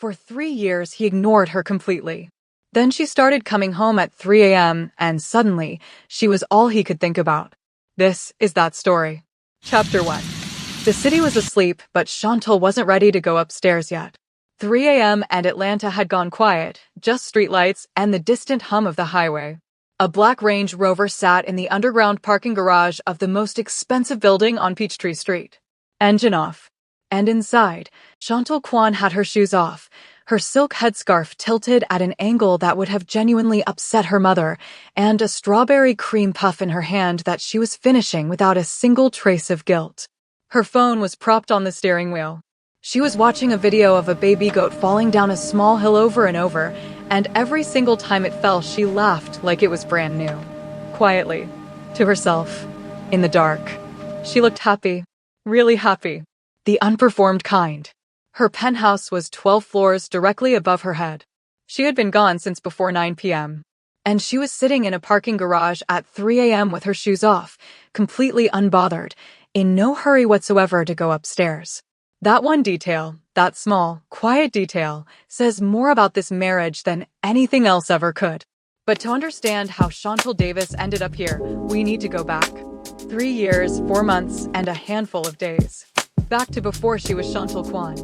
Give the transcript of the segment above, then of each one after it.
For 3 years, he ignored her completely. Then she started coming home at 3 a.m., and suddenly, she was all he could think about. This is that story. Chapter 1. The city was asleep, but Chantal wasn't ready to go upstairs yet. 3 a.m. and Atlanta had gone quiet, just streetlights and the distant hum of the highway. A black Range Rover sat in the underground parking garage of the most expensive building on Peachtree Street. Engine off. And inside, Chantal Kwan had her shoes off, her silk headscarf tilted at an angle that would have genuinely upset her mother, and a strawberry cream puff in her hand that she was finishing without a single trace of guilt. Her phone was propped on the steering wheel. She was watching a video of a baby goat falling down a small hill over and over, and every single time it fell, she laughed like it was brand new. Quietly, to herself, in the dark. She looked happy, really happy. The unperformed kind. Her penthouse was 12 floors directly above her head. She had been gone since before 9 p.m. And she was sitting in a parking garage at 3 a.m. with her shoes off, completely unbothered, in no hurry whatsoever to go upstairs. That one detail, that small, quiet detail, says more about this marriage than anything else ever could. But to understand how Chantal Davis ended up here, we need to go back. 3 years, 4 months, and a handful of days. Back to before she was Chantal Kwan.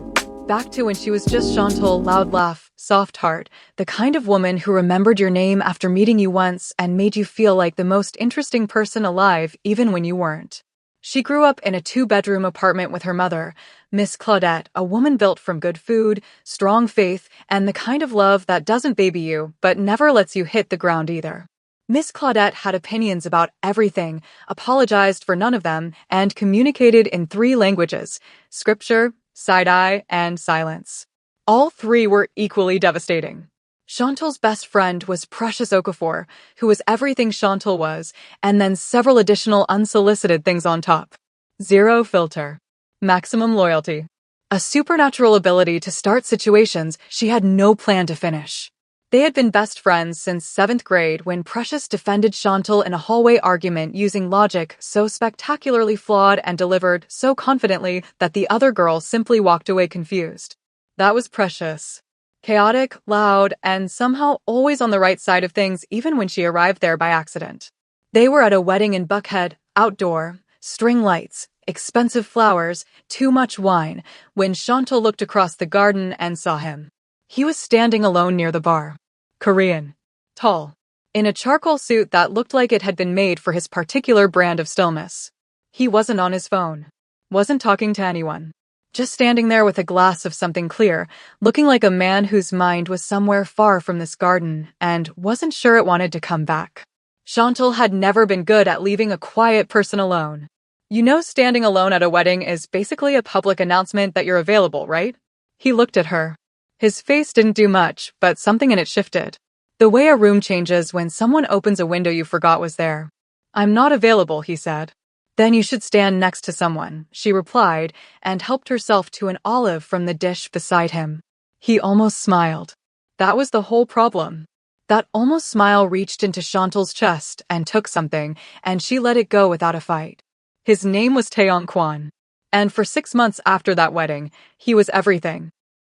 Back to when she was just Chantal, loud laugh, soft heart, the kind of woman who remembered your name after meeting you once and made you feel like the most interesting person alive even when you weren't. She grew up in a 2-bedroom apartment with her mother, Miss Claudette, a woman built from good food, strong faith, and the kind of love that doesn't baby you but never lets you hit the ground either. Miss Claudette had opinions about everything, apologized for none of them, and communicated in 3 languages: scripture, side-eye, and silence. All 3 were equally devastating. Chantal's best friend was Precious Okafor, who was everything Chantal was, and then several additional unsolicited things on top. Zero filter. Maximum loyalty. A supernatural ability to start situations she had no plan to finish. They had been best friends since 7th grade when Precious defended Chantal in a hallway argument using logic so spectacularly flawed and delivered so confidently that the other girl simply walked away confused. That was Precious. Chaotic, loud, and somehow always on the right side of things even when she arrived there by accident. They were at a wedding in Buckhead, outdoor, string lights, expensive flowers, too much wine, when Chantal looked across the garden and saw him. He was standing alone near the bar. Korean. Tall. In a charcoal suit that looked like it had been made for his particular brand of stillness. He wasn't on his phone. Wasn't talking to anyone. Just standing there with a glass of something clear, looking like a man whose mind was somewhere far from this garden and wasn't sure it wanted to come back. Chantal had never been good at leaving a quiet person alone. You know, standing alone at a wedding is basically a public announcement that you're available, right? He looked at her. His face didn't do much, but something in it shifted. The way a room changes when someone opens a window you forgot was there. "I'm not available," he said. "Then you should stand next to someone," she replied, and helped herself to an olive from the dish beside him. He almost smiled. That was the whole problem. That almost smile reached into Chantal's chest and took something, and she let it go without a fight. His name was Taeyong Kwan. And for 6 months after that wedding, he was everything.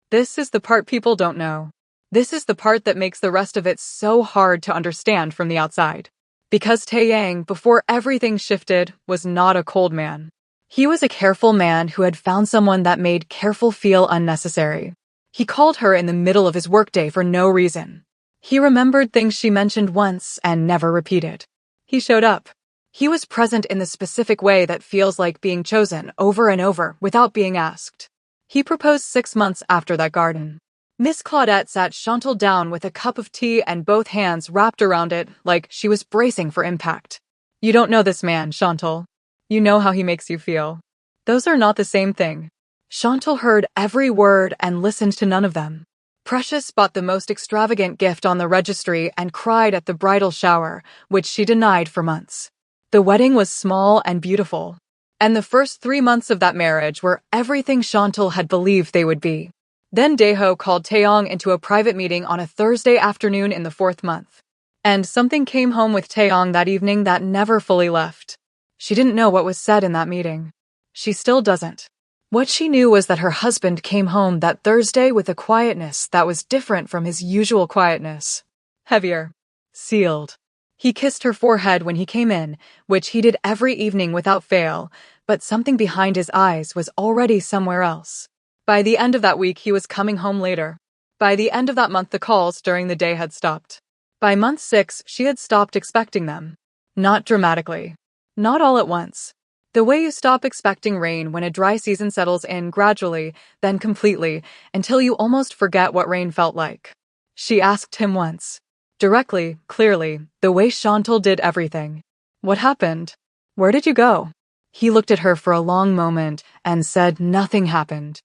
This is the part people don't know. This is the part that makes the rest of it so hard to understand from the outside. Because Taeyang, before everything shifted, was not a cold man. He was a careful man who had found someone that made careful feel unnecessary. He called her in the middle of his workday for no reason. He remembered things she mentioned once and never repeated. He showed up. He was present in the specific way that feels like being chosen over and over without being asked. He proposed 6 months after that garden. Miss Claudette sat Chantal down with a cup of tea and both hands wrapped around it like she was bracing for impact. "You don't know this man, Chantal. You know how he makes you feel. Those are not the same thing." Chantal heard every word and listened to none of them. Precious bought the most extravagant gift on the registry and cried at the bridal shower, which she denied for months. The wedding was small and beautiful. And the first 3 months of that marriage were everything Chantal had believed they would be. Then Daeho called Taeyong into a private meeting on a Thursday afternoon in the 4th month. And something came home with Taeyong that evening that never fully left. She didn't know what was said in that meeting. She still doesn't. What she knew was that her husband came home that Thursday with a quietness that was different from his usual quietness. Heavier. Sealed. He kissed her forehead when he came in, which he did every evening without fail, but something behind his eyes was already somewhere else. By the end of that week, he was coming home later. By the end of that month, the calls during the day had stopped. By month 6, she had stopped expecting them. Not dramatically. Not all at once. The way you stop expecting rain when a dry season settles in gradually, then completely, until you almost forget what rain felt like. She asked him once. Directly, clearly, the way Chantal did everything. What happened? Where did you go? He looked at her for a long moment and said nothing happened.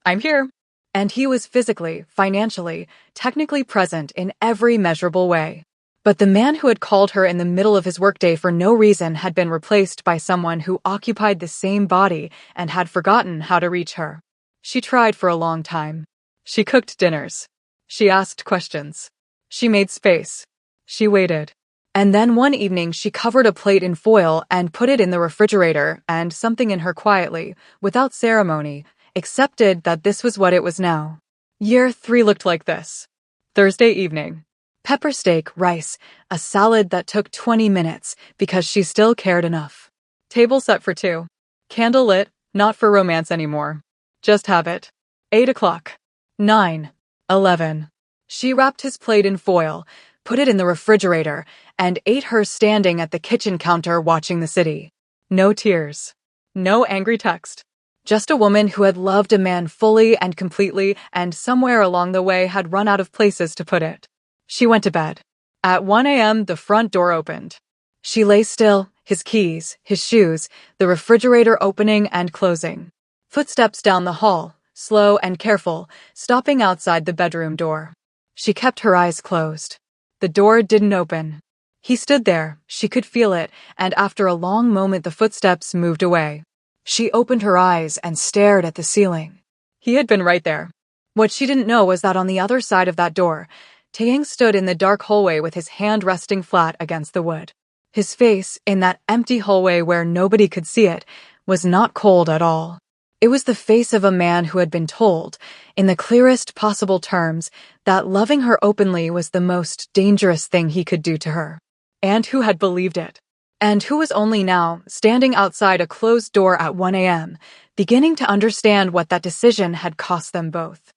I'm here. And he was physically, financially, technically present in every measurable way. But the man who had called her in the middle of his workday for no reason had been replaced by someone who occupied the same body and had forgotten how to reach her. She tried for a long time. She cooked dinners. She asked questions. She made space. She waited. And then one evening she covered a plate in foil and put it in the refrigerator, and something in her quietly, without ceremony, accepted that this was what it was now. Year 3 looked like this. Thursday evening. Pepper steak, rice, a salad that took 20 minutes because she still cared enough. Table set for 2. Candle lit, not for romance anymore. Just habit. 8 o'clock. 9. 11. She wrapped his plate in foil, put it in the refrigerator, and ate hers standing at the kitchen counter watching the city. No tears. No angry text. Just a woman who had loved a man fully and completely and somewhere along the way had run out of places to put it. She went to bed. At 1 a.m., the front door opened. She lay still, his keys, his shoes, the refrigerator opening and closing. Footsteps down the hall, slow and careful, stopping outside the bedroom door. She kept her eyes closed. The door didn't open. He stood there, she could feel it, and after a long moment the footsteps moved away. She opened her eyes and stared at the ceiling. He had been right there. What she didn't know was that on the other side of that door, Taeyang stood in the dark hallway with his hand resting flat against the wood. His face, in that empty hallway where nobody could see it, was not cold at all. It was the face of a man who had been told, in the clearest possible terms, that loving her openly was the most dangerous thing he could do to her. And who had believed it. And who was only now, standing outside a closed door at 1 a.m., beginning to understand what that decision had cost them both.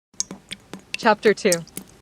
Chapter 2.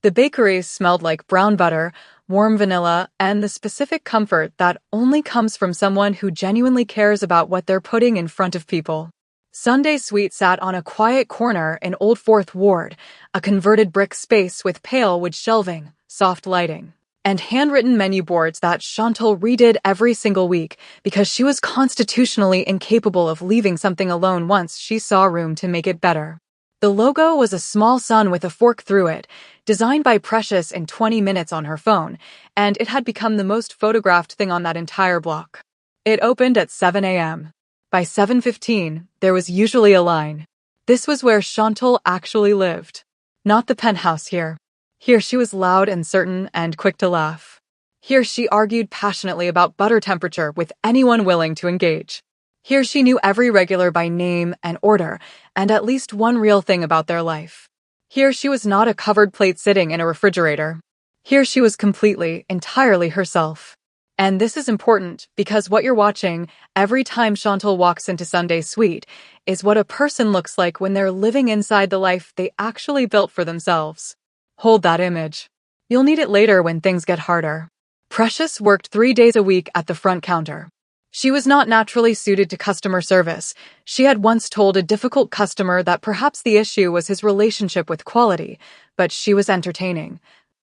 The bakery smelled like brown butter, warm vanilla, and the specific comfort that only comes from someone who genuinely cares about what they're putting in front of people. Sunday Sweet sat on a quiet corner in Old Fourth Ward, a converted brick space with pale wood shelving, soft lighting, and handwritten menu boards that Chantal redid every single week because she was constitutionally incapable of leaving something alone once she saw room to make it better. The logo was a small sun with a fork through it, designed by Precious in 20 minutes on her phone, and it had become the most photographed thing on that entire block. It opened at 7 a.m. By 7:15, there was usually a line. This was where Chantal actually lived. Not the penthouse here. Here she was loud and certain and quick to laugh. Here she argued passionately about butter temperature with anyone willing to engage. Here she knew every regular by name and order, and at least one real thing about their life. Here she was not a covered plate sitting in a refrigerator. Here she was completely, entirely herself. And this is important because what you're watching every time Chantal walks into Sunday Sweet is what a person looks like when they're living inside the life they actually built for themselves. Hold that image. You'll need it later when things get harder. Precious worked 3 days a week at the front counter. She was not naturally suited to customer service. She had once told a difficult customer that perhaps the issue was his relationship with quality, but she was entertaining.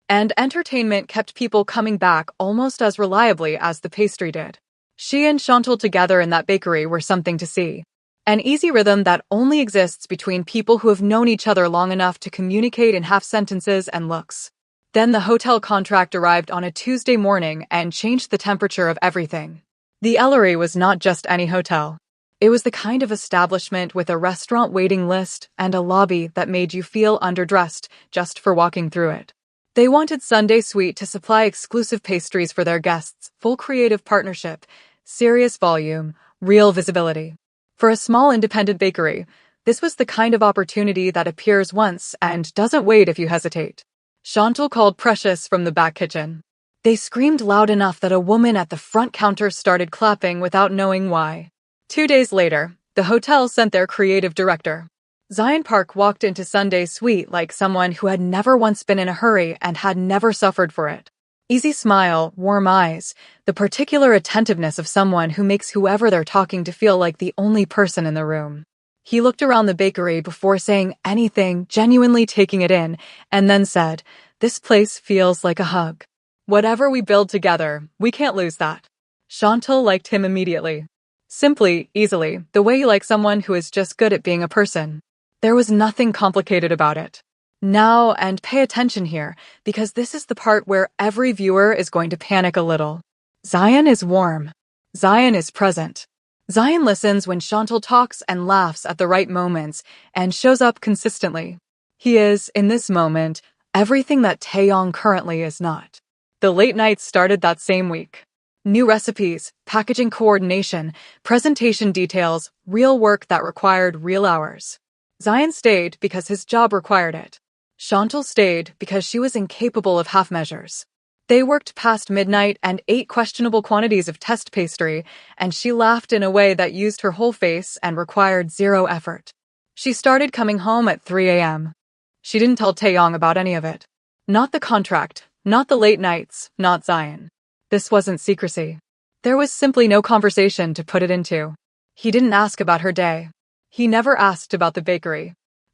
And entertainment kept people coming back almost as reliably as the pastry did. She and Chantal together in that bakery were something to see. An easy rhythm that only exists between people who have known each other long enough to communicate in half sentences and looks. Then the hotel contract arrived on a Tuesday morning and changed the temperature of everything. The Ellery was not just any hotel. It was the kind of establishment with a restaurant waiting list and a lobby that made you feel underdressed just for walking through it. They wanted Sunday Sweet to supply exclusive pastries for their guests, full creative partnership, serious volume, real visibility. For a small independent bakery, This was the kind of opportunity that appears once and doesn't wait if you hesitate. Chantal called Precious from the back kitchen. They screamed loud enough that a woman at the front counter started clapping without knowing why. 2 days later, the hotel sent their creative director. Zion Park walked into Sunday's suite like someone who had never once been in a hurry and had never suffered for it. Easy smile, warm eyes, the particular attentiveness of someone who makes whoever they're talking to feel like the only person in the room. He looked around the bakery before saying anything, genuinely taking it in, and then said, "This place feels like a hug. Whatever we build together, we can't lose that." Chantal liked him immediately. Simply, easily, the way you like someone who is just good at being a person. There was nothing complicated about it. Now, and pay attention here, because this is the part where every viewer is going to panic a little. Zion is warm. Zion is present. Zion listens when Chantal talks and laughs at the right moments and shows up consistently. He is, in this moment, everything that Taeyong currently is not. The late nights started that same week. New recipes, packaging coordination, presentation details, real work that required real hours. Zion stayed because his job required it. Chantal stayed because she was incapable of half measures. They worked past midnight and ate questionable quantities of test pastry, and she laughed in a way that used her whole face and required zero effort. She started coming home at 3 a.m. She didn't tell Taeyong about any of it. Not the contract, not the late nights, not Zion. This wasn't secrecy. There was simply no conversation to put it into. He didn't ask about her day. He never asked about the bakery.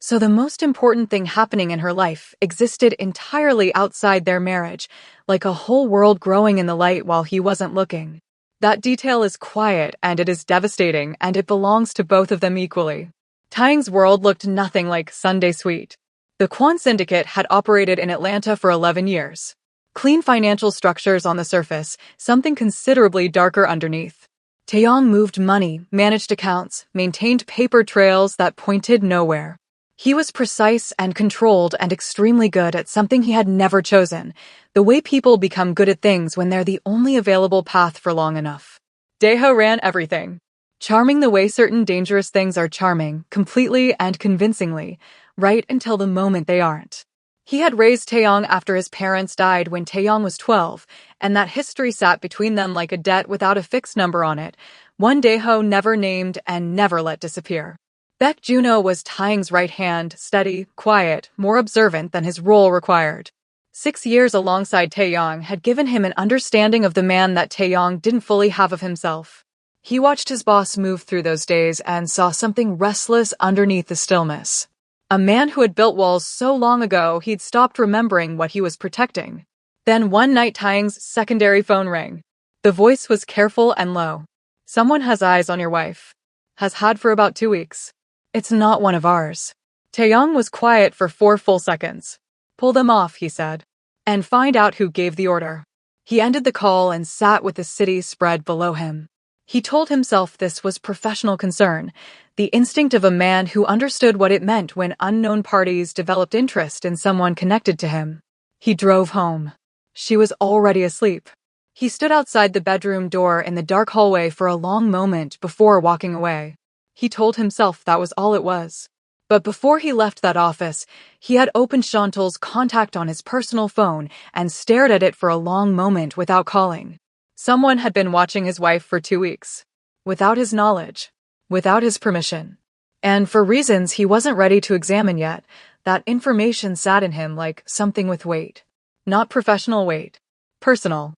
So the most important thing happening in her life existed entirely outside their marriage, like a whole world growing in the light while he wasn't looking. That detail is quiet and it is devastating, and it belongs to both of them equally. Taeyong's world looked nothing like Sunday Sweet. The Kwon Syndicate had operated in Atlanta for 11 years. Clean financial structures on the surface, something considerably darker underneath. Taeyong moved money, managed accounts, maintained paper trails that pointed nowhere. He was precise and controlled and extremely good at something he had never chosen, the way people become good at things when they're the only available path for long enough. Daeho ran everything. Charming the way certain dangerous things are charming, completely and convincingly, right until the moment they aren't. He had raised Taeyong after his parents died when Taeyong was 12, and that history sat between them like a debt without a fixed number on it, one Daeho never named and never let disappear. Baek Juno was Taeyong's right hand, steady, quiet, more observant than his role required. 6 years alongside Taeyong had given him an understanding of the man that Taeyong didn't fully have of himself. He watched his boss move through those days and saw something restless underneath the stillness. A man who had built walls so long ago he'd stopped remembering what he was protecting. Then one night Taeyong's secondary phone rang. The voice was careful and low. "Someone has eyes on your wife. Has had for about 2 weeks. It's not one of ours." Taeyong was quiet for 4 full seconds. "Pull them off," he said. "And find out who gave the order." He ended the call and sat with the city spread below him. He told himself this was professional concern, the instinct of a man who understood what it meant when unknown parties developed interest in someone connected to him. He drove home. She was already asleep. He stood outside the bedroom door in the dark hallway for a long moment before walking away. He told himself that was all it was. But before he left that office, he had opened Chantal's contact on his personal phone and stared at it for a long moment without calling. Someone had been watching his wife for 2 weeks. Without his knowledge. Without his permission. And for reasons he wasn't ready to examine yet, that information sat in him like something with weight. Not professional weight. Personal.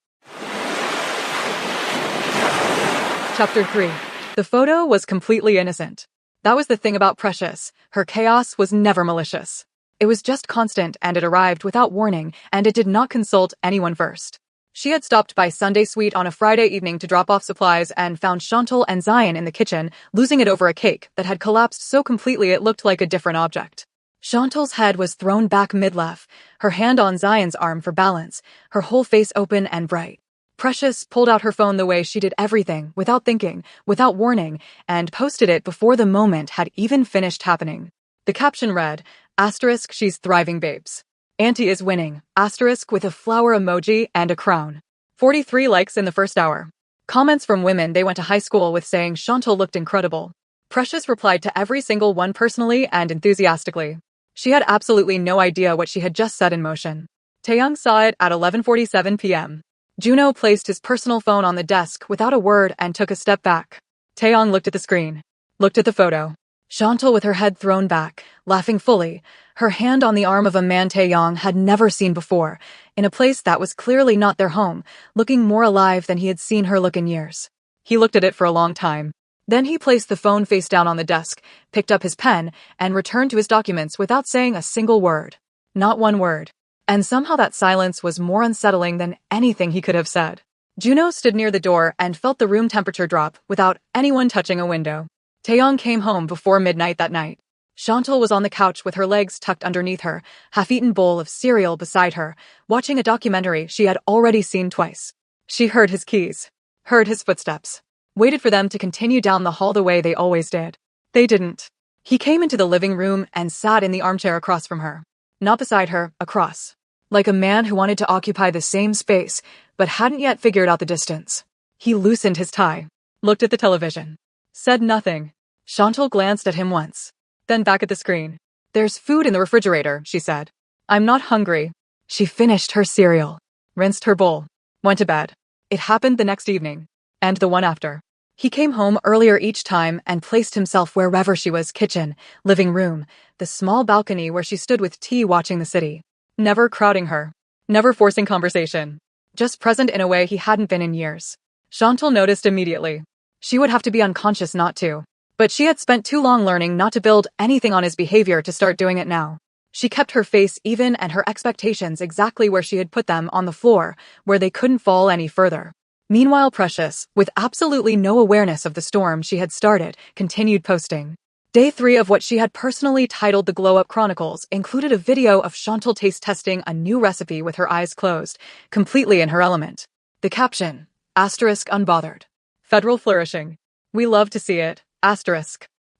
Chapter 3. The photo was completely innocent. That was the thing about Precious. Her chaos was never malicious. It was just constant, and it arrived without warning, and it did not consult anyone first. She had stopped by Sunday Sweet on a Friday evening to drop off supplies and found Chantal and Zion in the kitchen, losing it over a cake that had collapsed so completely it looked like a different object. Chantal's head was thrown back mid-left, her hand on Zion's arm for balance, her whole face open and bright. Precious pulled out her phone the way she did everything, without thinking, without warning, and posted it before the moment had even finished happening. The caption read, *, she's thriving babes. Auntie is winning, * with a flower emoji and a crown. 43 likes in the first hour. Comments from women they went to high school with saying Chantal looked incredible. Precious replied to every single one personally and enthusiastically. She had absolutely no idea what she had just set in motion. Taeyang saw it at 11:47 p.m. Juno placed his personal phone on the desk without a word and took a step back. Taeyang looked at the screen, looked at the photo. Chantal with her head thrown back, laughing fully, her hand on the arm of a man Taeyang had never seen before, in a place that was clearly not their home, looking more alive than he had seen her look in years. He looked at it for a long time. Then he placed the phone face down on the desk, picked up his pen, and returned to his documents without saying a single word. Not one word. And somehow that silence was more unsettling than anything he could have said. Juno stood near the door and felt the room temperature drop without anyone touching a window. Taeyang came home before midnight that night. Chantal was on the couch with her legs tucked underneath her, half-eaten bowl of cereal beside her, watching a documentary she had already seen twice. She heard his keys, heard his footsteps, waited for them to continue down the hall the way they always did. They didn't. He came into the living room and sat in the armchair across from her. Not beside her, across. Like a man who wanted to occupy the same space, but hadn't yet figured out the distance. He loosened his tie, looked at the television, said nothing. Chantal glanced at him once, then back at the screen. "There's food in the refrigerator," she said. "I'm not hungry." She finished her cereal, rinsed her bowl, went to bed. It happened the next evening, and the one after. He came home earlier each time and placed himself wherever she was, kitchen, living room, the small balcony where she stood with tea watching the city. Never crowding her, never forcing conversation, just present in a way he hadn't been in years. Chantal noticed immediately. She would have to be unconscious not to. But she had spent too long learning not to build anything on his behavior to start doing it now. She kept her face even and her expectations exactly where she had put them, on the floor, where they couldn't fall any further. Meanwhile, Precious, with absolutely no awareness of the storm she had started, continued posting. Day 3 of what she had personally titled the Glow Up Chronicles included a video of Chantal taste testing a new recipe with her eyes closed, completely in her element. The caption, *unbothered. Federal flourishing. We love to see it.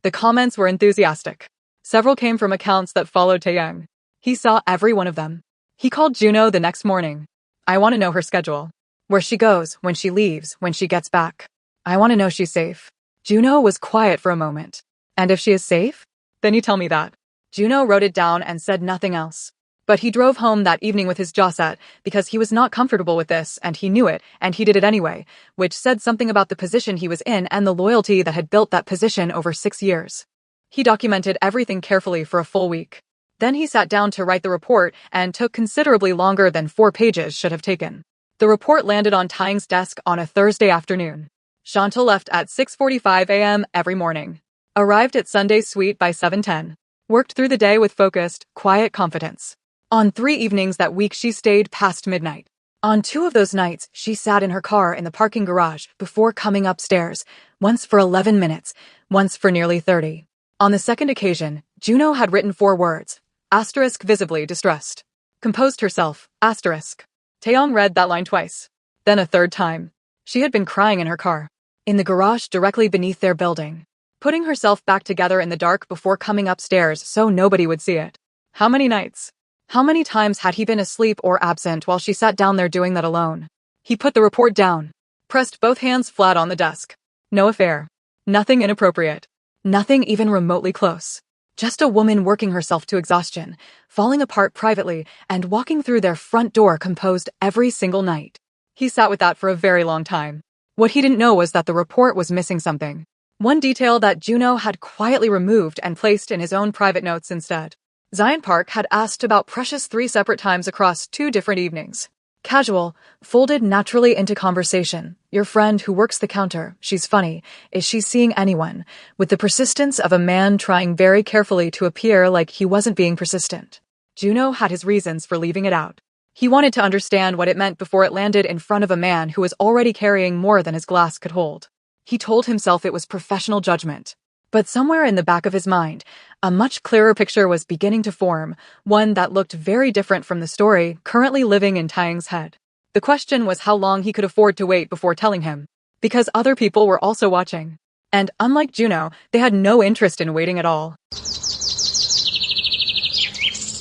The comments were enthusiastic. Several came from accounts that followed Taeyang. He saw every one of them. He called Juno the next morning. "I want to know her schedule. Where she goes, when she leaves, when she gets back. I want to know she's safe." Juno was quiet for a moment. "And if she is safe? Then you tell me that." Juno wrote it down and said nothing else. But he drove home that evening with his jaw set, because he was not comfortable with this, and he knew it, and he did it anyway, which said something about the position he was in and the loyalty that had built that position over 6 years. He documented everything carefully for a full week. Then he sat down to write the report and took considerably longer than 4 pages should have taken. The report landed on Taeyang's desk on a Thursday afternoon. Chantal left at 6:45 a.m. every morning. Arrived at Sunday's suite by 7:10. Worked through the day with focused, quiet confidence. On 3 evenings that week she stayed past midnight. On 2 of those nights, she sat in her car in the parking garage before coming upstairs, once for 11 minutes, once for nearly 30. On the second occasion, Juno had written 4 words, visibly distressed. Composed herself, Taeyang read that line twice. Then a third time. She had been crying in her car. In the garage directly beneath their building. Putting herself back together in the dark before coming upstairs so nobody would see it. How many nights? How many times had he been asleep or absent while she sat down there doing that alone? He put the report down. Pressed both hands flat on the desk. No affair. Nothing inappropriate. Nothing even remotely close. Just a woman working herself to exhaustion, falling apart privately, and walking through their front door composed every single night. He sat with that for a very long time. What he didn't know was that the report was missing something. One detail that Juno had quietly removed and placed in his own private notes instead. Zion Park had asked about Precious 3 separate times across 2 different evenings. Casual, folded naturally into conversation. Your friend who works the counter, she's funny. Is she seeing anyone? With the persistence of a man trying very carefully to appear like he wasn't being persistent. Juno had his reasons for leaving it out. He wanted to understand what it meant before it landed in front of a man who was already carrying more than his glass could hold. He told himself it was professional judgment. But somewhere in the back of his mind, a much clearer picture was beginning to form, one that looked very different from the story currently living in Taeyang's head. The question was how long he could afford to wait before telling him, because other people were also watching. And unlike Juno, they had no interest in waiting at all.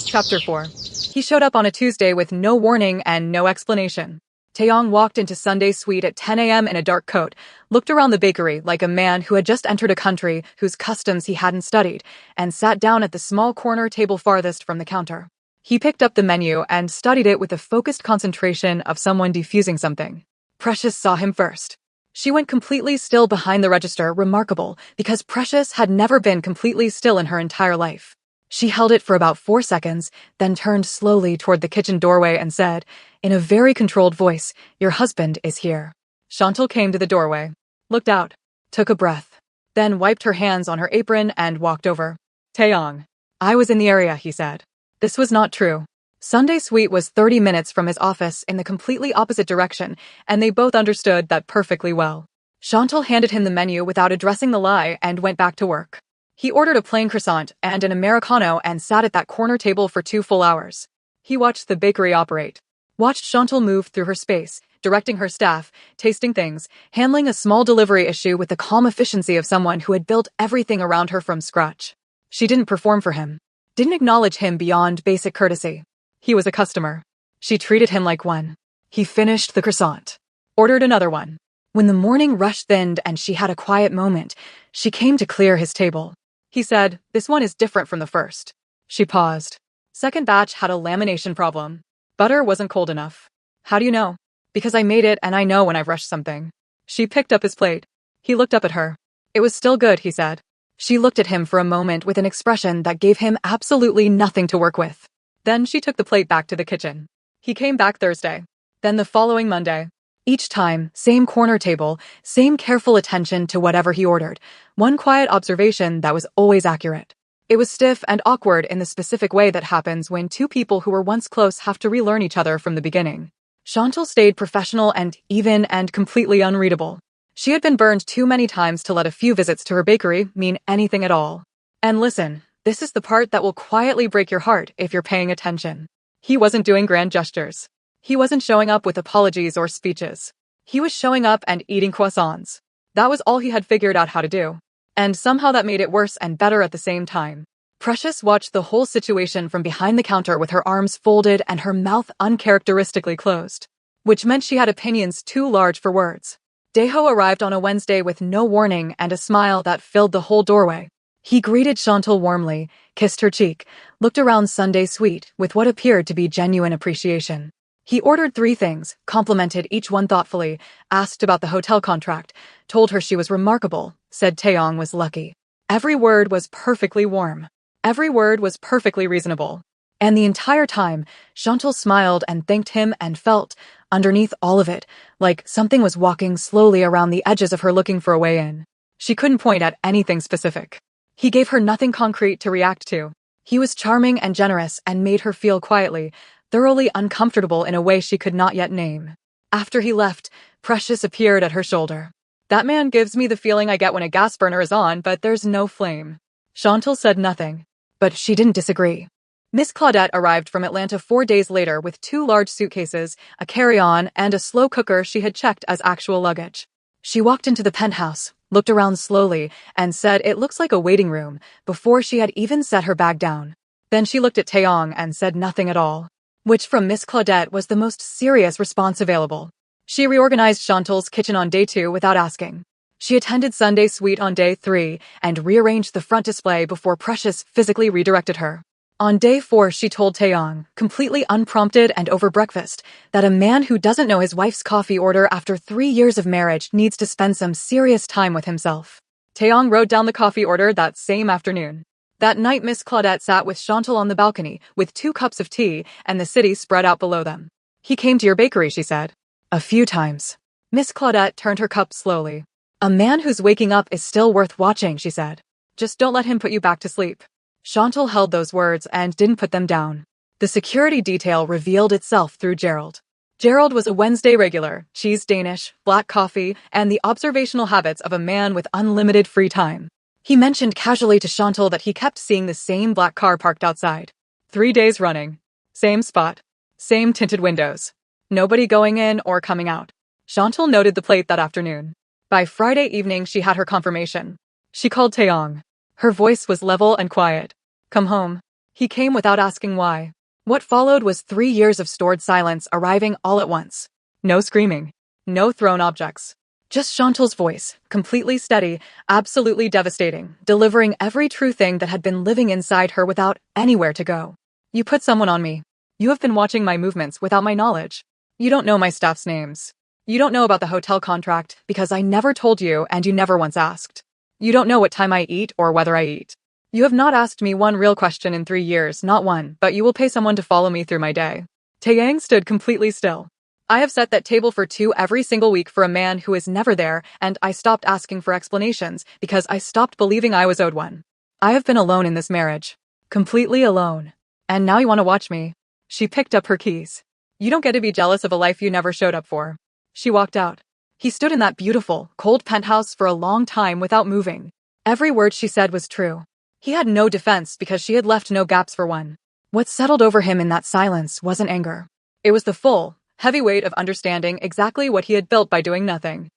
Chapter 4. He showed up on a Tuesday with no warning and no explanation. Taeyong walked into Sunday's suite at 10 a.m. in a dark coat, looked around the bakery like a man who had just entered a country whose customs he hadn't studied, and sat down at the small corner table farthest from the counter. He picked up the menu and studied it with the focused concentration of someone defusing something. Precious saw him first. She went completely still behind the register, remarkable, because Precious had never been completely still in her entire life. She held it for about 4 seconds, then turned slowly toward the kitchen doorway and said, in a very controlled voice, "Your husband is here." Chantal came to the doorway, looked out, took a breath, then wiped her hands on her apron and walked over. Taeyong. I was in the area, he said. This was not true. Sunday's suite was 30 minutes from his office in the completely opposite direction, and they both understood that perfectly well. Chantal handed him the menu without addressing the lie and went back to work. He ordered a plain croissant and an Americano and sat at that corner table for 2 full hours. He watched the bakery operate, watched Chantal move through her space, directing her staff, tasting things, handling a small delivery issue with the calm efficiency of someone who had built everything around her from scratch. She didn't perform for him, didn't acknowledge him beyond basic courtesy. He was a customer. She treated him like one. He finished the croissant, ordered another one. When the morning rush thinned and she had a quiet moment, she came to clear his table. He said, "This one is different from the first." She paused. Second batch had a lamination problem. Butter wasn't cold enough. How do you know? Because I made it and I know when I've rushed something. She picked up his plate. He looked up at her. It was still good, he said. She looked at him for a moment with an expression that gave him absolutely nothing to work with. Then she took the plate back to the kitchen. He came back Thursday. Then the following Monday. Each time, same corner table, same careful attention to whatever he ordered. One quiet observation that was always accurate. It was stiff and awkward in the specific way that happens when two people who were once close have to relearn each other from the beginning. Chantal stayed professional and even and completely unreadable. She had been burned too many times to let a few visits to her bakery mean anything at all. And listen, this is the part that will quietly break your heart if you're paying attention. He wasn't doing grand gestures. He wasn't showing up with apologies or speeches. He was showing up and eating croissants. That was all he had figured out how to do. And somehow that made it worse and better at the same time. Precious watched the whole situation from behind the counter with her arms folded and her mouth uncharacteristically closed, which meant she had opinions too large for words. Daeho arrived on a Wednesday with no warning and a smile that filled the whole doorway. He greeted Chantal warmly, kissed her cheek, looked around Sunday's suite with what appeared to be genuine appreciation. He ordered 3 things, complimented each one thoughtfully, asked about the hotel contract, told her she was remarkable, said Taeyong was lucky. Every word was perfectly warm. Every word was perfectly reasonable. And the entire time, Chantal smiled and thanked him and felt, underneath all of it, like something was walking slowly around the edges of her looking for a way in. She couldn't point at anything specific. He gave her nothing concrete to react to. He was charming and generous and made her feel quietly, thoroughly uncomfortable in a way she could not yet name. After he left, Precious appeared at her shoulder. That man gives me the feeling I get when a gas burner is on, but there's no flame. Chantal said nothing, but she didn't disagree. Miss Claudette arrived from Atlanta 4 days later with 2 large suitcases, a carry-on, and a slow cooker she had checked as actual luggage. She walked into the penthouse, looked around slowly, and said it looks like a waiting room, before she had even set her bag down. Then she looked at Taeyong and said nothing at all, which from Miss Claudette was the most serious response available. She reorganized Chantal's kitchen on day 2 without asking. She attended Sunday's suite on day 3 and rearranged the front display before Precious physically redirected her. On day 4, she told Taeyong, completely unprompted and over breakfast, that a man who doesn't know his wife's coffee order after 3 years of marriage needs to spend some serious time with himself. Taeyong wrote down the coffee order that same afternoon. That night, Miss Claudette sat with Chantal on the balcony with 2 cups of tea and the city spread out below them. He came to your bakery, she said. A few times. Miss Claudette turned her cup slowly. A man who's waking up is still worth watching, she said. Just don't let him put you back to sleep. Chantal held those words and didn't put them down. The security detail revealed itself through Gerald. Gerald was a Wednesday regular, cheese Danish, black coffee, and the observational habits of a man with unlimited free time. He mentioned casually to Chantal that he kept seeing the same black car parked outside. 3 days running. Same spot. Same tinted windows. Nobody going in or coming out. Chantal noted the plate that afternoon. By Friday evening, she had her confirmation. She called Taeyong. Her voice was level and quiet. Come home. He came without asking why. What followed was 3 years of stored silence arriving all at once. No screaming. No thrown objects. Just Chantal's voice, completely steady, absolutely devastating, delivering every true thing that had been living inside her without anywhere to go. You put someone on me. You have been watching my movements without my knowledge. You don't know my staff's names. You don't know about the hotel contract because I never told you and you never once asked. You don't know what time I eat or whether I eat. You have not asked me one real question in 3 years, not one, but you will pay someone to follow me through my day. Taeyang stood completely still. I have set that table for 2 every single week for a man who is never there, and I stopped asking for explanations because I stopped believing I was owed one. I have been alone in this marriage. Completely alone. And now you want to watch me? She picked up her keys. You don't get to be jealous of a life you never showed up for. She walked out. He stood in that beautiful, cold penthouse for a long time without moving. Every word she said was true. He had no defense because she had left no gaps for one. What settled over him in that silence wasn't anger. It was the full, heavy weight of understanding exactly what he had built by doing nothing.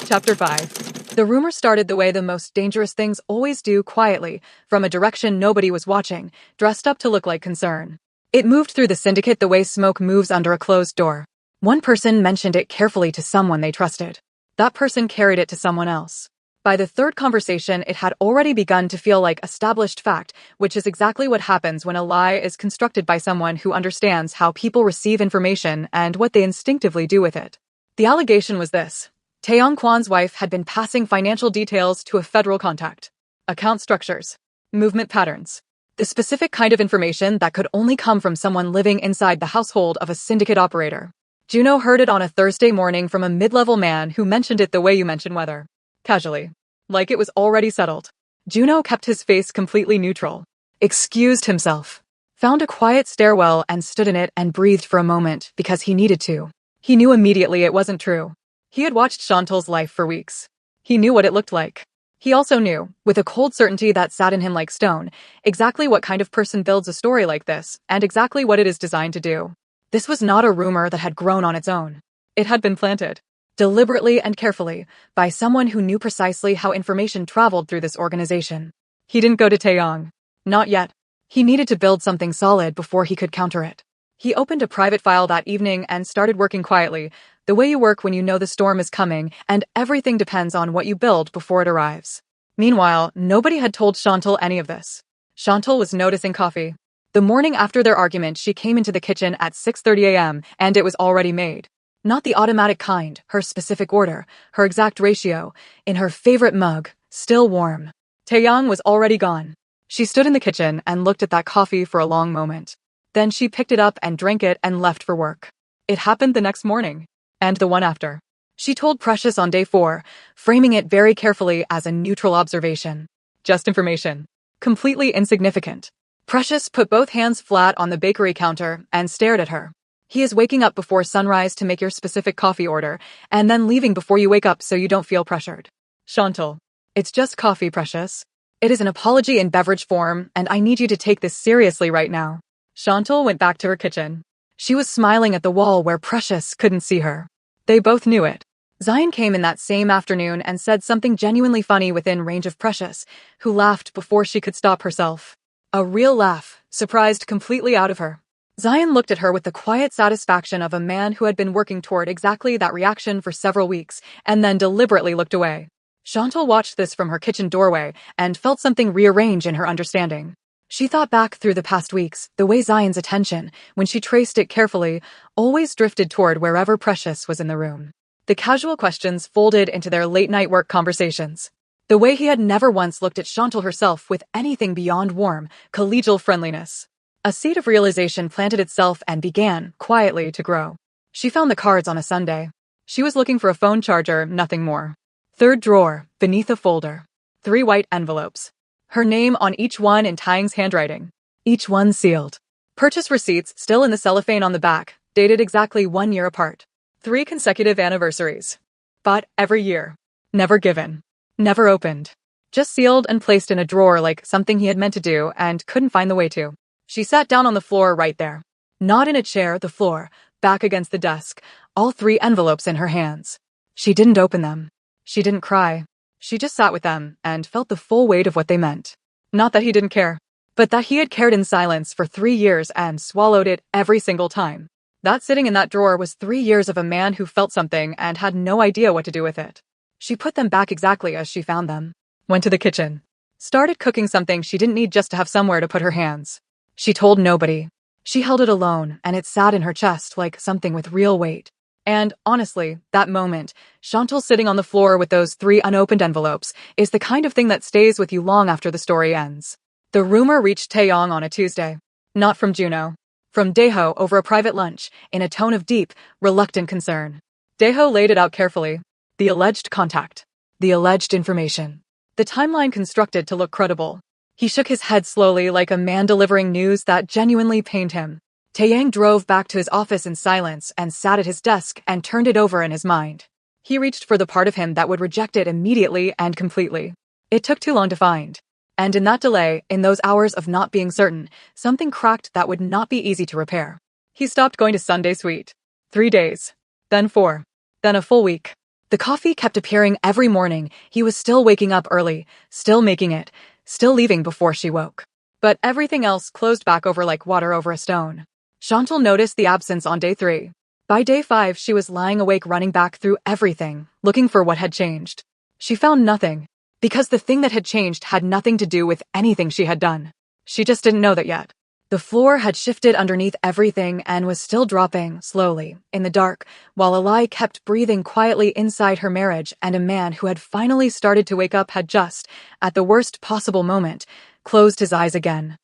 Chapter 5. The rumor started the way the most dangerous things always do, quietly, from a direction nobody was watching, dressed up to look like concern. It moved through the syndicate the way smoke moves under a closed door. One person mentioned it carefully to someone they trusted. That person carried it to someone else. By the third conversation, it had already begun to feel like established fact, which is exactly what happens when a lie is constructed by someone who understands how people receive information and what they instinctively do with it. The allegation was this. Taeyong Kwan's wife had been passing financial details to a federal contact. Account structures. Movement patterns. The specific kind of information that could only come from someone living inside the household of a syndicate operator. Juno heard it on a Thursday morning from a mid-level man who mentioned it the way you mention weather. Casually. Like it was already settled. Juno kept his face completely neutral. Excused himself. Found a quiet stairwell and stood in it and breathed for a moment because he needed to. He knew immediately it wasn't true. He had watched Chantal's life for weeks. He knew what it looked like. He also knew, with a cold certainty that sat in him like stone, exactly what kind of person builds a story like this, and exactly what it is designed to do. This was not a rumor that had grown on its own. It had been planted, deliberately and carefully, by someone who knew precisely how information traveled through this organization. He didn't go to Taeyong. Not yet. He needed to build something solid before he could counter it. He opened a private file that evening and started working quietly, the way you work when you know the storm is coming and everything depends on what you build before it arrives. Meanwhile, nobody had told Chantal any of this. Chantal was noticing coffee. The morning after their argument, she came into the kitchen at 6:30 a.m. and it was already made. Not the automatic kind, her specific order, her exact ratio, in her favorite mug, still warm. Taeyong was already gone. She stood in the kitchen and looked at that coffee for a long moment. Then she picked it up and drank it and left for work. It happened the next morning. And the one after. She told Precious on day 4, framing it very carefully as a neutral observation. Just information. Completely insignificant. Precious put both hands flat on the bakery counter and stared at her. He is waking up before sunrise to make your specific coffee order, and then leaving before you wake up so you don't feel pressured. Chantal. It's just coffee, Precious. It is an apology in beverage form, and I need you to take this seriously right now. Chantal went back to her kitchen. She was smiling at the wall where Precious couldn't see her. They both knew it. Zion came in that same afternoon and said something genuinely funny within range of Precious, who laughed before she could stop herself. A real laugh, surprised completely out of her. Zion looked at her with the quiet satisfaction of a man who had been working toward exactly that reaction for several weeks, and then deliberately looked away. Chantal watched this from her kitchen doorway and felt something rearrange in her understanding. She thought back through the past weeks, the way Zion's attention, when she traced it carefully, always drifted toward wherever Precious was in the room. The casual questions folded into their late-night work conversations. The way he had never once looked at Chantal herself with anything beyond warm, collegial friendliness. A seed of realization planted itself and began, quietly, to grow. She found the cards on a Sunday. She was looking for a phone charger, nothing more. Third drawer, beneath a folder. 3 white envelopes. Her name on each one in Taeyang's handwriting. Each one sealed. Purchase receipts still in the cellophane on the back, dated exactly 1 year apart. 3 consecutive anniversaries. Bought every year. Never given. Never opened. Just sealed and placed in a drawer like something he had meant to do and couldn't find the way to. She sat down on the floor right there. Not in a chair, the floor, back against the desk, all 3 envelopes in her hands. She didn't open them. She didn't cry. She just sat with them and felt the full weight of what they meant. Not that he didn't care, but that he had cared in silence for 3 years and swallowed it every single time. That sitting in that drawer was 3 years of a man who felt something and had no idea what to do with it. She put them back exactly as she found them. Went to the kitchen. Started cooking something she didn't need just to have somewhere to put her hands. She told nobody. She held it alone, and it sat in her chest like something with real weight. And, honestly, that moment, Chantal sitting on the floor with those 3 unopened envelopes, is the kind of thing that stays with you long after the story ends. The rumor reached Taeyong on a Tuesday. Not from Juno. From Daeho over a private lunch, in a tone of deep, reluctant concern. Daeho laid it out carefully. The alleged contact. The alleged information. The timeline constructed to look credible. He shook his head slowly like a man delivering news that genuinely pained him. Taeyang drove back to his office in silence and sat at his desk and turned it over in his mind. He reached for the part of him that would reject it immediately and completely. It took too long to find. And in that delay, in those hours of not being certain, something cracked that would not be easy to repair. He stopped going to Sunday Suite. 3 days. Then 4. Then a full week. The coffee kept appearing every morning. He was still waking up early, still making it, still leaving before she woke. But everything else closed back over like water over a stone. Chantal noticed the absence on day 3. By day 5, she was lying awake running back through everything, looking for what had changed. She found nothing. Because the thing that had changed had nothing to do with anything she had done. She just didn't know that yet. The floor had shifted underneath everything and was still dropping, slowly, in the dark, while a lie kept breathing quietly inside her marriage, and a man who had finally started to wake up had just, at the worst possible moment, closed his eyes again.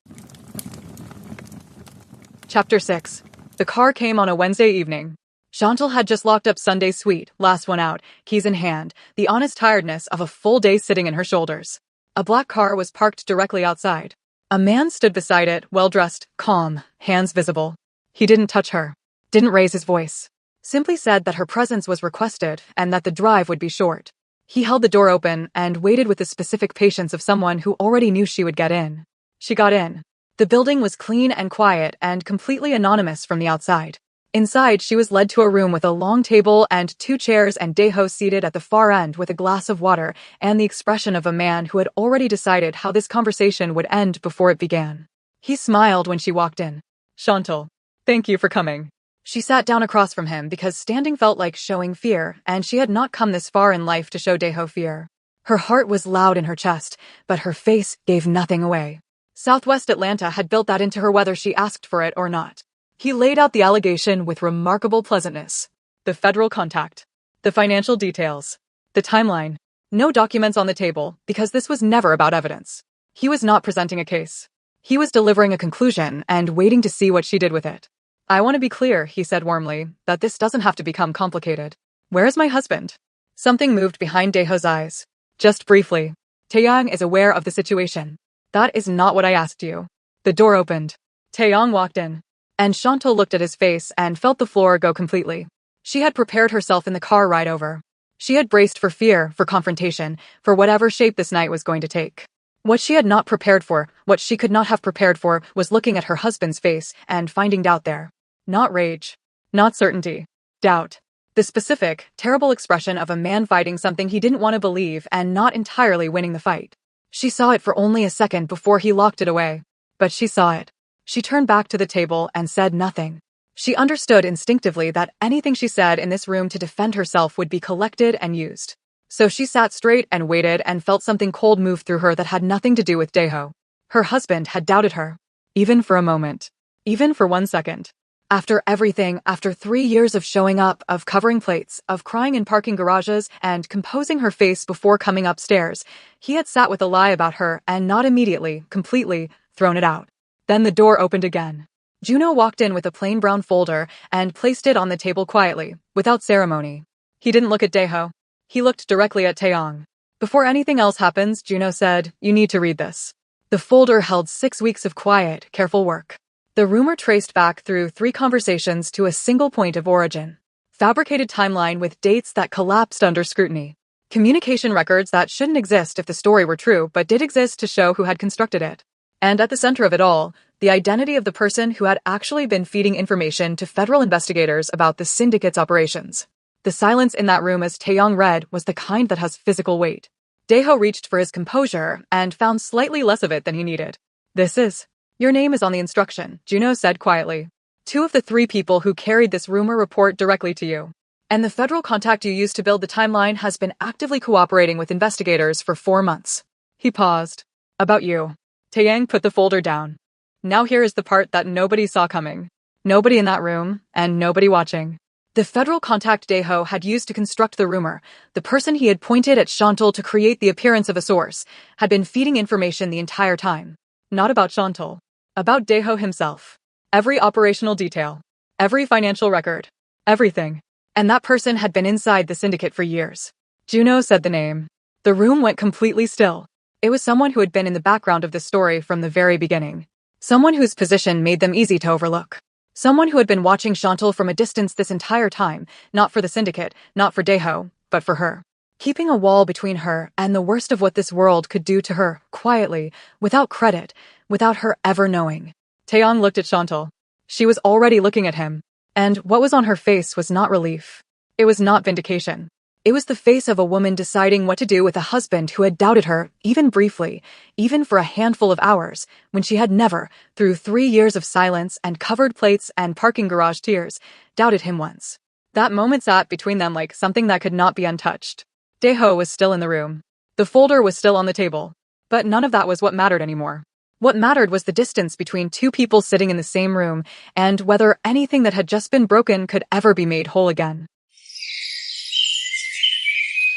Chapter 6. The car came on a Wednesday evening. Chantal had just locked up Sunday Suite, last one out, keys in hand, the honest tiredness of a full day sitting in her shoulders. A black car was parked directly outside. A man stood beside it, well-dressed, calm, hands visible. He didn't touch her. Didn't raise his voice. Simply said that her presence was requested and that the drive would be short. He held the door open and waited with the specific patience of someone who already knew she would get in. She got in. The building was clean and quiet and completely anonymous from the outside. Inside, she was led to a room with a long table and 2 chairs and Daeho seated at the far end with a glass of water and the expression of a man who had already decided how this conversation would end before it began. He smiled when she walked in. Chantal, thank you for coming. She sat down across from him because standing felt like showing fear, and she had not come this far in life to show Daeho fear. Her heart was loud in her chest, but her face gave nothing away. Southwest Atlanta had built that into her whether she asked for it or not. He laid out the allegation with remarkable pleasantness. The federal contact. The financial details. The timeline. No documents on the table, because this was never about evidence. He was not presenting a case. He was delivering a conclusion and waiting to see what she did with it. I want to be clear, he said warmly, that this doesn't have to become complicated. Where is my husband? Something moved behind Daeho's eyes. Just briefly. Taeyang is aware of the situation. That is not what I asked you. The door opened. Taeyang walked in. And Chantal looked at his face and felt the floor go completely. She had prepared herself in the car ride over. She had braced for fear, for confrontation, for whatever shape this night was going to take. What she had not prepared for, what she could not have prepared for, was looking at her husband's face and finding doubt there. Not rage. Not certainty. Doubt. The specific, terrible expression of a man fighting something he didn't want to believe and not entirely winning the fight. She saw it for only a second before he locked it away. But she saw it. She turned back to the table and said nothing. She understood instinctively that anything she said in this room to defend herself would be collected and used. So she sat straight and waited and felt something cold move through her that had nothing to do with Daeho. Her husband had doubted her. Even for a moment. Even for 1 second. After everything, after 3 years of showing up, of covering plates, of crying in parking garages, and composing her face before coming upstairs, he had sat with a lie about her and not immediately, completely, thrown it out. Then the door opened again. Juno walked in with a plain brown folder and placed it on the table quietly, without ceremony. He didn't look at Daeho. He looked directly at Taeyong. Before anything else happens, Juno said, "You need to read this." The folder held 6 weeks of quiet, careful work. The rumor traced back through 3 conversations to a single point of origin. Fabricated timeline with dates that collapsed under scrutiny. Communication records that shouldn't exist if the story were true, but did exist to show who had constructed it. And at the center of it all, the identity of the person who had actually been feeding information to federal investigators about the syndicate's operations. The silence in that room as Taeyong read was the kind that has physical weight. Daeho reached for his composure and found slightly less of it than he needed. "This is. Your name is on the instruction," Juno said quietly. Two of the three people who carried this rumor report directly to you. And the federal contact you used to build the timeline has been actively cooperating with investigators for 4 months. He paused. About you. Taeyang put the folder down. Now here is the part that nobody saw coming. Nobody in that room, and nobody watching. The federal contact Daeho had used to construct the rumor, the person he had pointed at Chantal to create the appearance of a source, had been feeding information the entire time. Not about Chantal. About Daeho himself. Every operational detail. Every financial record. Everything. And that person had been inside the syndicate for years. Juno said the name. The room went completely still. It was someone who had been in the background of the story from the very beginning. Someone whose position made them easy to overlook. Someone who had been watching Chantal from a distance this entire time, not for the syndicate, not for Daeho, but for her. Keeping a wall between her and the worst of what this world could do to her, quietly, without credit, without her ever knowing. Taeyang looked at Chantal. She was already looking at him. And what was on her face was not relief. It was not vindication. It was the face of a woman deciding what to do with a husband who had doubted her, even briefly, even for a handful of hours, when she had never, through 3 years of silence and covered plates and parking garage tears, doubted him once. That moment sat between them like something that could not be untouched. Daeho was still in the room. The folder was still on the table. But none of that was what mattered anymore. What mattered was the distance between two people sitting in the same room, and whether anything that had just been broken could ever be made whole again.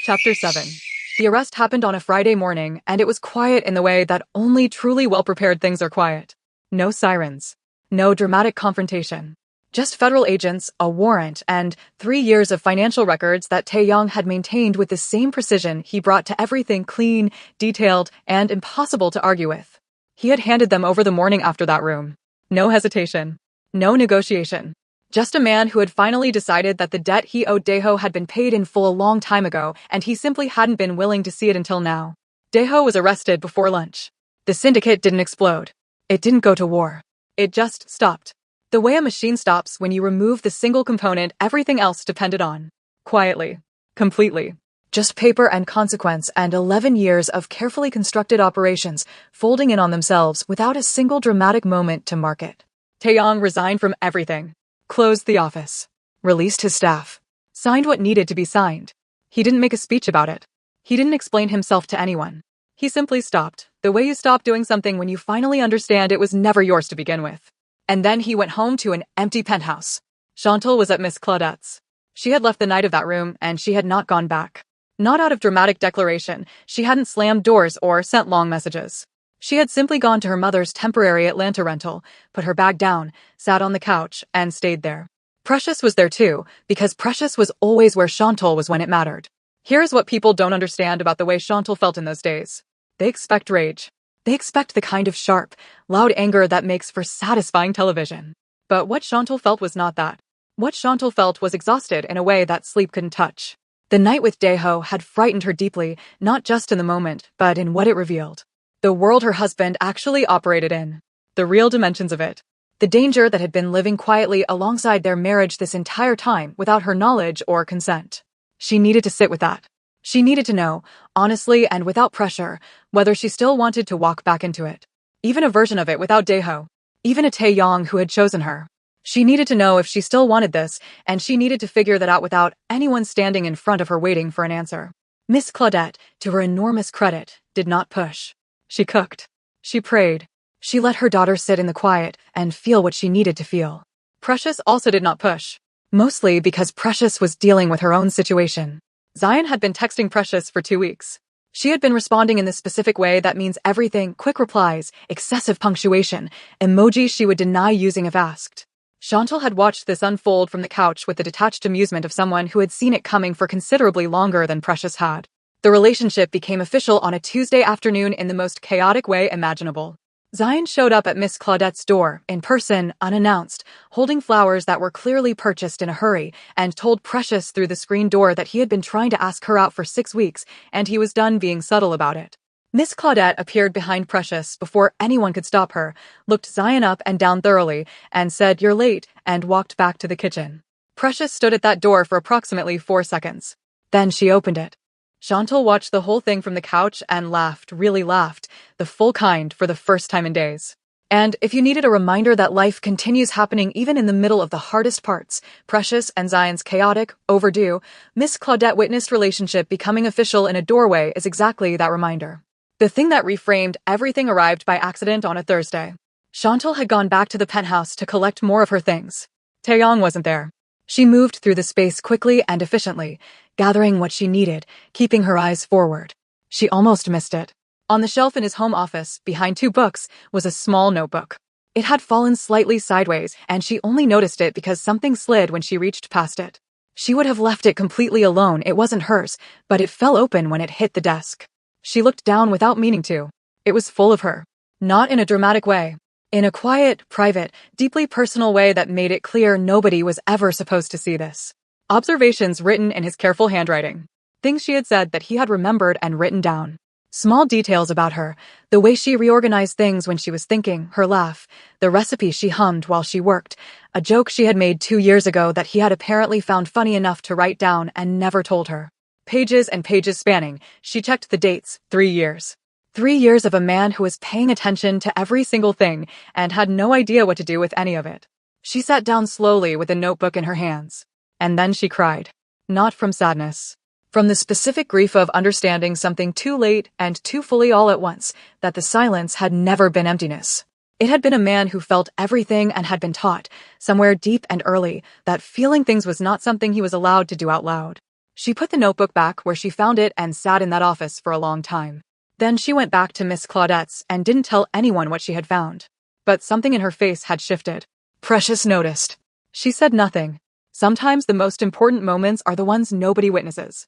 Chapter 7. The arrest happened on a Friday morning, and it was quiet in the way that only truly well-prepared things are quiet. No sirens. No dramatic confrontation. Just federal agents, a warrant, and 3 years of financial records that Taeyang had maintained with the same precision he brought to everything clean, detailed, and impossible to argue with. He had handed them over the morning after that room. No hesitation. No negotiation. Just a man who had finally decided that the debt he owed Daeho had been paid in full a long time ago, and he simply hadn't been willing to see it until now. Daeho was arrested before lunch. The syndicate didn't explode. It didn't go to war. It just stopped. The way a machine stops when you remove the single component everything else depended on. Quietly. Completely. Just paper and consequence and 11 years of carefully constructed operations folding in on themselves without a single dramatic moment to mark it. Taeyang resigned from everything. Closed the office. Released his staff. Signed what needed to be signed. He didn't make a speech about it. He didn't explain himself to anyone. He simply stopped, the way you stop doing something when you finally understand it was never yours to begin with. And then he went home to an empty penthouse. Chantal was at Miss Claudette's. She had left the night of that room, and she had not gone back. Not out of dramatic declaration, she hadn't slammed doors or sent long messages. She had simply gone to her mother's temporary Atlanta rental, put her bag down, sat on the couch, and stayed there. Precious was there too, because Precious was always where Chantal was when it mattered. Here's what people don't understand about the way Chantal felt in those days. They expect rage. They expect the kind of sharp, loud anger that makes for satisfying television. But what Chantal felt was not that. What Chantal felt was exhausted in a way that sleep couldn't touch. The night with Daeho had frightened her deeply, not just in the moment, but in what it revealed. The world her husband actually operated in. The real dimensions of it. The danger that had been living quietly alongside their marriage this entire time without her knowledge or consent. She needed to sit with that. She needed to know, honestly and without pressure, whether she still wanted to walk back into it. Even a version of it without Daeho. Even a Taeyang who had chosen her. She needed to know if she still wanted this, and she needed to figure that out without anyone standing in front of her waiting for an answer. Miss Claudette, to her enormous credit, did not push. She cooked. She prayed. She let her daughter sit in the quiet and feel what she needed to feel. Precious also did not push. Mostly because Precious was dealing with her own situation. Zion had been texting Precious for 2 weeks. She had been responding in this specific way that means everything, quick replies, excessive punctuation, emojis she would deny using if asked. Chantal had watched this unfold from the couch with the detached amusement of someone who had seen it coming for considerably longer than Precious had. The relationship became official on a Tuesday afternoon in the most chaotic way imaginable. Zion showed up at Miss Claudette's door, in person, unannounced, holding flowers that were clearly purchased in a hurry, and told Precious through the screen door that he had been trying to ask her out for 6 weeks, and he was done being subtle about it. Miss Claudette appeared behind Precious before anyone could stop her, looked Zion up and down thoroughly, and said, "You're late," and walked back to the kitchen. Precious stood at that door for approximately 4 seconds. Then she opened it. Chantal watched the whole thing from the couch and laughed, really laughed, the full kind for the first time in days. And if you needed a reminder that life continues happening even in the middle of the hardest parts, Precious and Zion's chaotic, overdue, Miss Claudette witnessed relationship becoming official in a doorway is exactly that reminder. The thing that reframed everything arrived by accident on a Thursday. Chantal had gone back to the penthouse to collect more of her things. Taeyong wasn't there. She moved through the space quickly and efficiently, gathering what she needed, keeping her eyes forward. She almost missed it. On the shelf in his home office, behind 2 books, was a small notebook. It had fallen slightly sideways, and she only noticed it because something slid when she reached past it. She would have left it completely alone, it wasn't hers, but it fell open when it hit the desk. She looked down without meaning to. It was full of her. Not in a dramatic way. In a quiet, private, deeply personal way that made it clear nobody was ever supposed to see this. Observations written in his careful handwriting. Things she had said that he had remembered and written down. Small details about her, the way she reorganized things when she was thinking, her laugh, the recipe she hummed while she worked, a joke she had made 2 years ago that he had apparently found funny enough to write down and never told her. Pages and pages spanning, she checked the dates, 3 years. 3 years of a man who was paying attention to every single thing and had no idea what to do with any of it. She sat down slowly with a notebook in her hands. And then she cried. Not from sadness. From the specific grief of understanding something too late and too fully all at once, that the silence had never been emptiness. It had been a man who felt everything and had been taught, somewhere deep and early, that feeling things was not something he was allowed to do out loud. She put the notebook back where she found it and sat in that office for a long time. Then she went back to Miss Claudette's and didn't tell anyone what she had found. But something in her face had shifted. Precious noticed. She said nothing. Sometimes the most important moments are the ones nobody witnesses.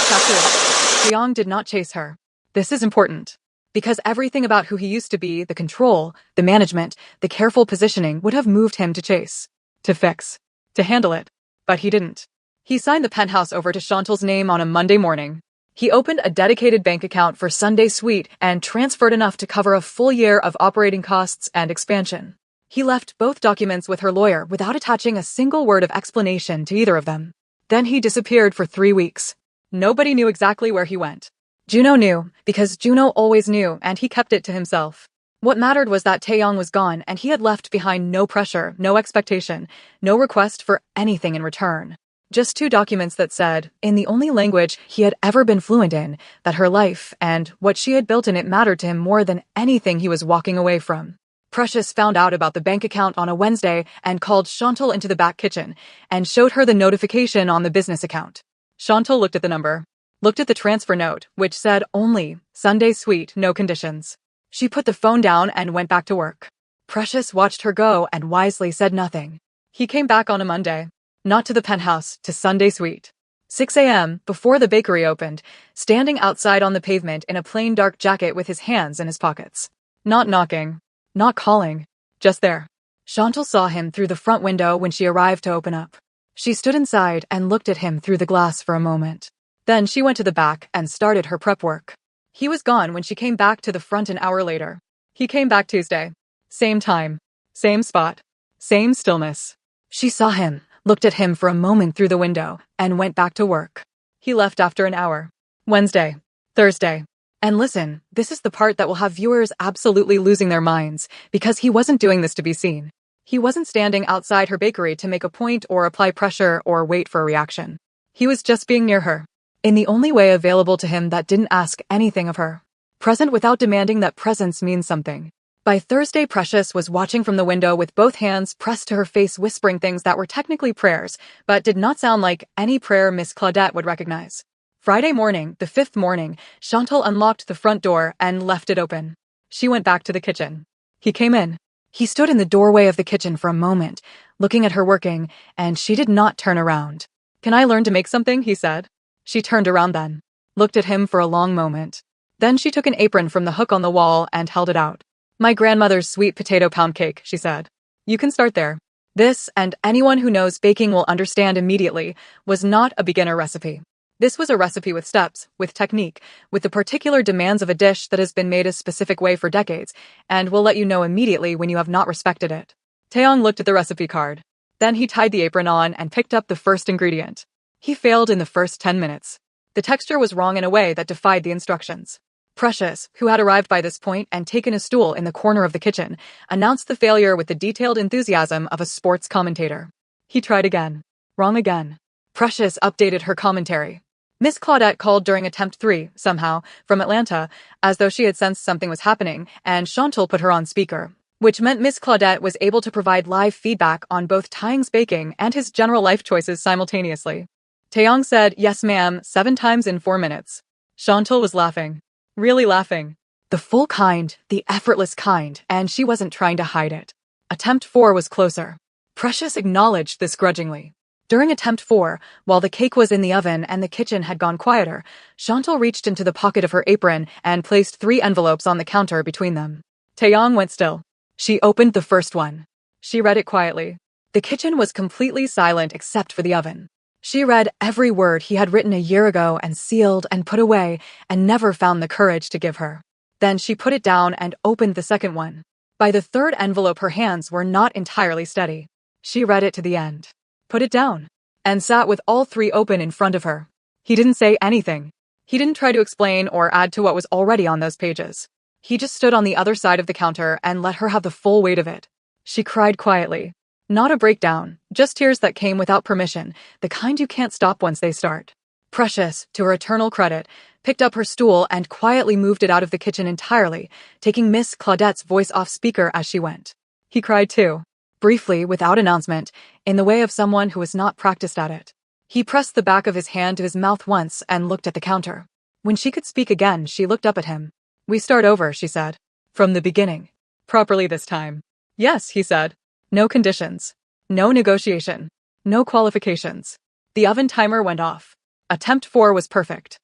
Chapter 8. Taeyong did not chase her. This is important. Because everything about who he used to be, the control, the management, the careful positioning would have moved him to chase. To fix. To handle it. But he didn't. He signed the penthouse over to Chantal's name on a Monday morning. He opened a dedicated bank account for Sunday Suite and transferred enough to cover a full year of operating costs and expansion. He left both documents with her lawyer without attaching a single word of explanation to either of them. Then he disappeared for 3 weeks. Nobody knew exactly where he went. Juno knew, because Juno always knew, and he kept it to himself. What mattered was that Taeyong was gone, and he had left behind no pressure, no expectation, no request for anything in return. Just 2 documents that said, in the only language he had ever been fluent in, that her life and what she had built in it mattered to him more than anything he was walking away from. Precious found out about the bank account on a Wednesday and called Chantal into the back kitchen and showed her the notification on the business account. Chantal looked at the number, looked at the transfer note, which said only, Sunday Suite, no conditions. She put the phone down and went back to work. Precious watched her go and wisely said nothing. He came back on a Monday. Not to the penthouse, to Sunday Suite. 6 a.m., before the bakery opened, standing outside on the pavement in a plain dark jacket with his hands in his pockets. Not knocking. Not calling. Just there. Chantal saw him through the front window when she arrived to open up. She stood inside and looked at him through the glass for a moment. Then she went to the back and started her prep work. He was gone when she came back to the front an hour later. He came back Tuesday. Same time. Same spot. Same stillness. She saw him, looked at him for a moment through the window, and went back to work. He left after an hour. Wednesday. Thursday. And listen, this is the part that will have viewers absolutely losing their minds, because he wasn't doing this to be seen. He wasn't standing outside her bakery to make a point or apply pressure or wait for a reaction. He was just being near her, in the only way available to him that didn't ask anything of her. Present without demanding that presence means something. By Thursday, Precious was watching from the window with both hands pressed to her face, whispering things that were technically prayers, but did not sound like any prayer Miss Claudette would recognize. Friday morning, the 5th morning, Chantal unlocked the front door and left it open. She went back to the kitchen. He came in. He stood in the doorway of the kitchen for a moment, looking at her working, and she did not turn around. Can I learn to make something? He said. She turned around then, looked at him for a long moment. Then she took an apron from the hook on the wall and held it out. My grandmother's sweet potato pound cake, she said. You can start there. This, and anyone who knows baking will understand immediately, was not a beginner recipe. This was a recipe with steps, with technique, with the particular demands of a dish that has been made a specific way for decades, and will let you know immediately when you have not respected it. Taeyong looked at the recipe card. Then he tied the apron on and picked up the first ingredient. He failed in the first 10 minutes. The texture was wrong in a way that defied the instructions. Precious, who had arrived by this point and taken a stool in the corner of the kitchen, announced the failure with the detailed enthusiasm of a sports commentator. He tried again. Wrong again. Precious updated her commentary. Miss Claudette called during attempt 3, somehow, from Atlanta, as though she had sensed something was happening, and Chantal put her on speaker, which meant Miss Claudette was able to provide live feedback on both Taeyong's baking and his general life choices simultaneously. Taeyong said, "Yes, ma'am," 7 times in 4 minutes. Chantal was laughing. Really laughing. The full kind, the effortless kind, and she wasn't trying to hide it. Attempt 4 was closer. Precious acknowledged this grudgingly. During attempt 4, while the cake was in the oven and the kitchen had gone quieter, Chantal reached into the pocket of her apron and placed 3 envelopes on the counter between them. Taeyong went still. She opened the first one. She read it quietly. The kitchen was completely silent except for the oven. She read every word he had written a year ago and sealed and put away and never found the courage to give her. Then she put it down and opened the second one. By the third envelope her hands were not entirely steady. She read it to the end, put it down, and sat with all 3 open in front of her. He didn't say anything. He didn't try to explain or add to what was already on those pages. He just stood on the other side of the counter and let her have the full weight of it. She cried quietly. Not a breakdown, just tears that came without permission, the kind you can't stop once they start. Precious, to her eternal credit, picked up her stool and quietly moved it out of the kitchen entirely, taking Miss Claudette's voice off speaker as she went. He cried too. Briefly, without announcement, in the way of someone who was not practiced at it. He pressed the back of his hand to his mouth once and looked at the counter. When she could speak again, she looked up at him. "We start over," she said. "From the beginning. Properly this time." "Yes," he said. No conditions. No negotiation. No qualifications. The oven timer went off. Attempt 4 was perfect.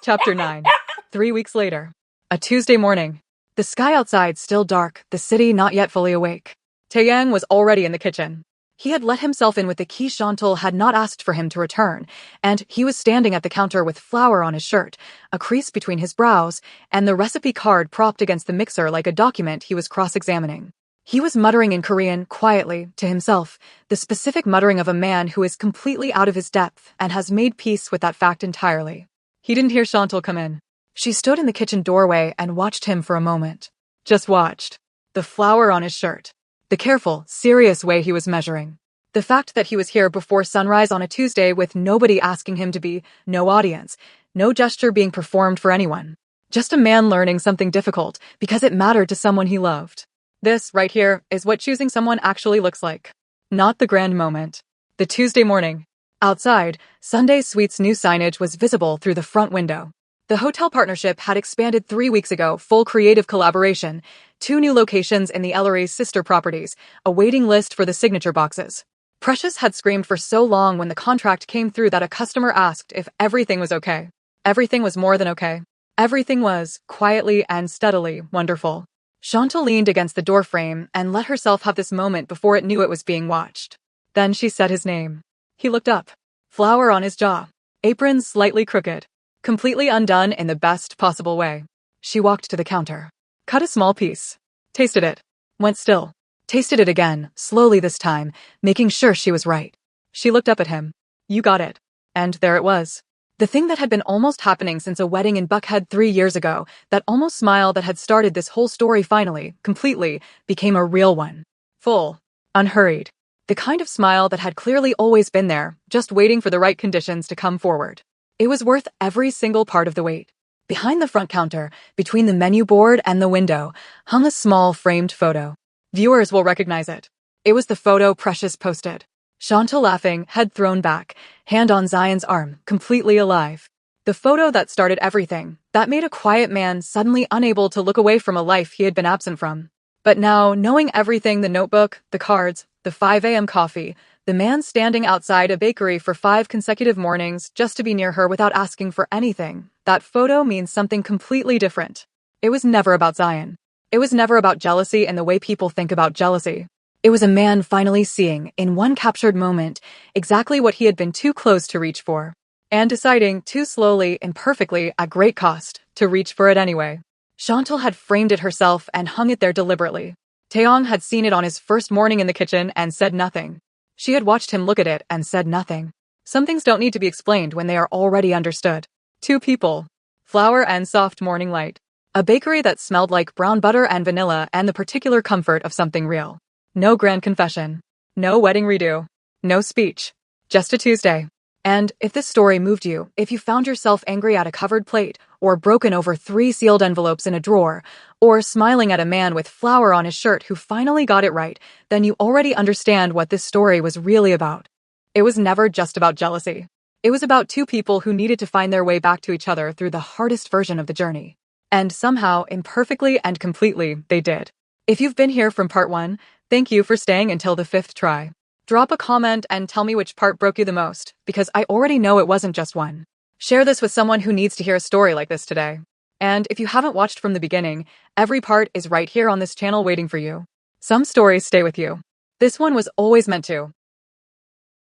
Chapter 9. 3 weeks later. A Tuesday morning. The sky outside still dark, the city not yet fully awake. Taeyang was already in the kitchen. He had let himself in with the key Chantal had not asked for him to return, and he was standing at the counter with flour on his shirt, a crease between his brows, and the recipe card propped against the mixer like a document he was cross-examining. He was muttering in Korean, quietly, to himself, the specific muttering of a man who is completely out of his depth and has made peace with that fact entirely. He didn't hear Chantal come in. She stood in the kitchen doorway and watched him for a moment. Just watched. The flour on his shirt. The careful, serious way he was measuring. The fact that he was here before sunrise on a Tuesday with nobody asking him to be, no audience, no gesture being performed for anyone. Just a man learning something difficult because it mattered to someone he loved. This, right here, is what choosing someone actually looks like. Not the grand moment. The Tuesday morning. Outside, Sunday Suite's new signage was visible through the front window. The hotel partnership had expanded 3 weeks ago, full creative collaboration, 2 new locations in the Ellery's sister properties, a waiting list for the signature boxes. Precious had screamed for so long when the contract came through that a customer asked if everything was okay. Everything was more than okay. Everything was, quietly and steadily, wonderful. Chantal leaned against the doorframe and let herself have this moment before it knew it was being watched. Then she said his name. He looked up. Flour on his jaw. Apron slightly crooked. Completely undone in the best possible way. She walked to the counter. Cut a small piece. Tasted it. Went still. Tasted it again, slowly this time, making sure she was right. She looked up at him. You got it. And there it was. The thing that had been almost happening since a wedding in Buckhead 3 years ago, that almost smile that had started this whole story finally, completely, became a real one. Full. Unhurried. The kind of smile that had clearly always been there, just waiting for the right conditions to come forward. It was worth every single part of the wait. Behind the front counter, between the menu board and the window, hung a small framed photo. Viewers will recognize it. It was the photo Precious posted. Chantal laughing, head thrown back, hand on Zion's arm, completely alive. The photo that started everything, that made a quiet man suddenly unable to look away from a life he had been absent from. But now, knowing everything, the notebook, the cards, the 5 a.m. coffee, the man standing outside a bakery for 5 consecutive mornings just to be near her without asking for anything, that photo means something completely different. It was never about Zion. It was never about jealousy in the way people think about jealousy. It was a man finally seeing, in one captured moment, exactly what he had been too close to reach for, and deciding too slowly, imperfectly, at great cost, to reach for it anyway. Chantal had framed it herself and hung it there deliberately. Taeyong had seen it on his first morning in the kitchen and said nothing. She had watched him look at it and said nothing. Some things don't need to be explained when they are already understood. 2 people. flour and soft morning light. A bakery that smelled like brown butter and vanilla and the particular comfort of something real. No grand confession. No wedding redo. No speech. Just a Tuesday. And if this story moved you, if you found yourself angry at a covered plate, or broken over 3 sealed envelopes in a drawer, or smiling at a man with flour on his shirt who finally got it right, then you already understand what this story was really about. It was never just about jealousy. It was about 2 people who needed to find their way back to each other through the hardest version of the journey. And somehow, imperfectly and completely, they did. If you've been here from part 1, thank you for staying until the 5th try. Drop a comment and tell me which part broke you the most, because I already know it wasn't just one. Share this with someone who needs to hear a story like this today. And if you haven't watched from the beginning, every part is right here on this channel waiting for you. Some stories stay with you. This one was always meant to.